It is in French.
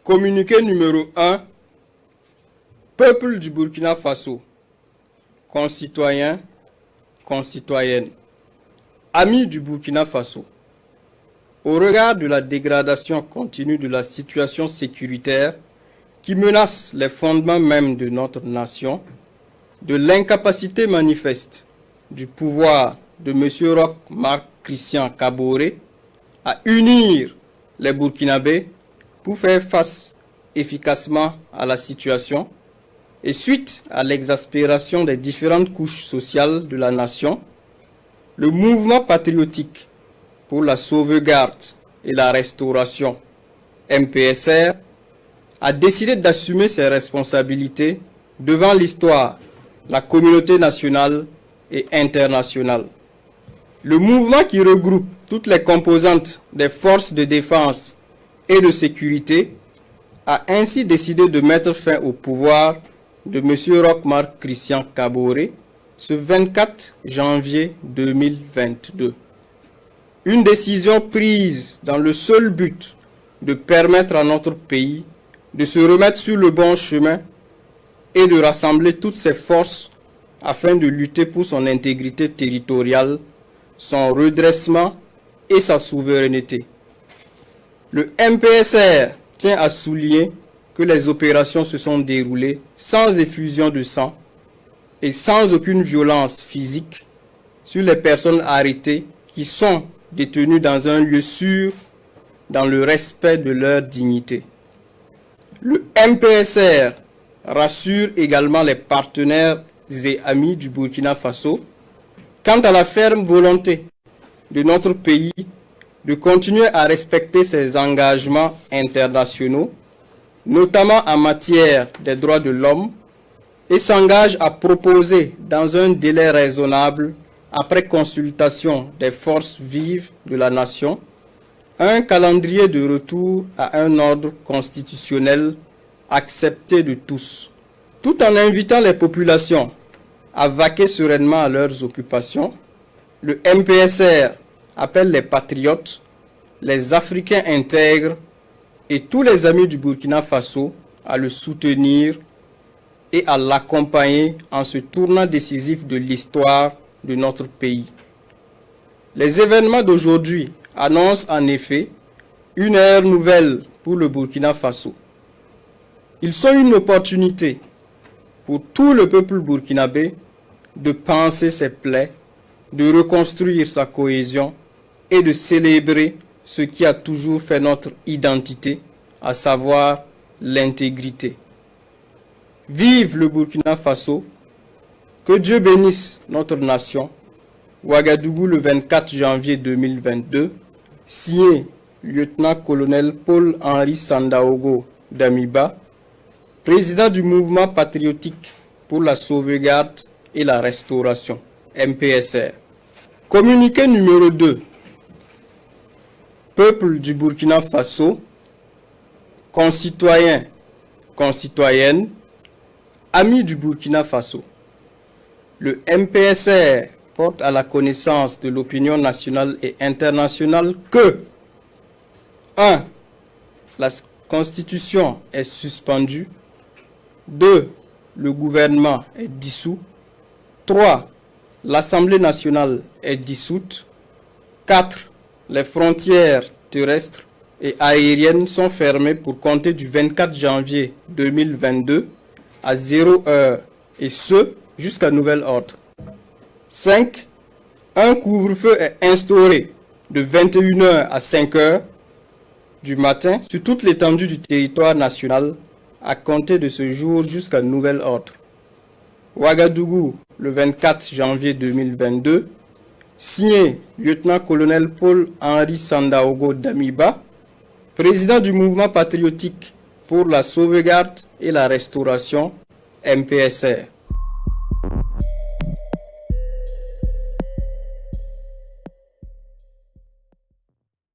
Communiqué numéro 1. Peuple du Burkina Faso, concitoyens, concitoyennes, amis du Burkina Faso. Au regard de la dégradation continue de la situation sécuritaire qui menace les fondements même de notre nation, de l'incapacité manifeste du pouvoir de M. Roch Marc Christian Kaboré à unir les Burkinabés pour faire face efficacement à la situation, et suite à l'exaspération des différentes couches sociales de la nation, le mouvement patriotique pour la sauvegarde et la restauration, MPSR, a décidé d'assumer ses responsabilités devant l'histoire, la communauté nationale et internationale. Le mouvement qui regroupe toutes les composantes des forces de défense et de sécurité a ainsi décidé de mettre fin au pouvoir de M. Roch Marc Christian Kaboré ce 24 janvier 2022. Une décision prise dans le seul but de permettre à notre pays de se remettre sur le bon chemin et de rassembler toutes ses forces afin de lutter pour son intégrité territoriale, son redressement et sa souveraineté. Le MPSR tient à souligner que les opérations se sont déroulées sans effusion de sang et sans aucune violence physique sur les personnes arrêtées qui sont détenues dans un lieu sûr, dans le respect de leur dignité. Le MPSR rassure également les partenaires et amis du Burkina Faso quant à la ferme volonté de notre pays de continuer à respecter ses engagements internationaux, notamment en matière des droits de l'homme, et s'engage à proposer dans un délai raisonnable, après consultation des forces vives de la nation, un calendrier de retour à un ordre constitutionnel accepté de tous, tout en invitant les populations à vaquer sereinement à leurs occupations. Le MPSR appelle les patriotes, les Africains intègres et tous les amis du Burkina Faso à le soutenir et à l'accompagner en ce tournant décisif de l'histoire de notre pays. Les événements d'aujourd'hui annoncent en effet une ère nouvelle pour le Burkina Faso. Ils sont une opportunité pour tout le peuple burkinabé de panser ses plaies, de reconstruire sa cohésion et de célébrer ce qui a toujours fait notre identité, à savoir l'intégrité. Vive le Burkina Faso, que Dieu bénisse notre nation. Ouagadougou le 24 janvier 2022, signé lieutenant-colonel Paul-Henri Sandaogo Damiba, président du mouvement patriotique pour la sauvegarde et la restauration, MPSR. Communiqué numéro 2. Peuple du Burkina Faso, concitoyens, concitoyennes, amis du Burkina Faso. Le MPSR porte à la connaissance de l'opinion nationale et internationale que 1. La Constitution est suspendue. 2. Le gouvernement est dissous. 3. L'Assemblée nationale est dissoute. 4. Les frontières terrestres et aériennes sont fermées pour compter du 24 janvier 2022 à 0 heure, et ce, jusqu'à nouvel ordre. 5. Un couvre-feu est instauré de 21 h à 5 h du matin sur toute l'étendue du territoire national à compter de ce jour jusqu'à nouvel ordre. Ouagadougou, le 24 janvier 2022, signé lieutenant-colonel Paul-Henri Sandaogo Damiba, président du mouvement patriotique pour la sauvegarde et la restauration, MPSR.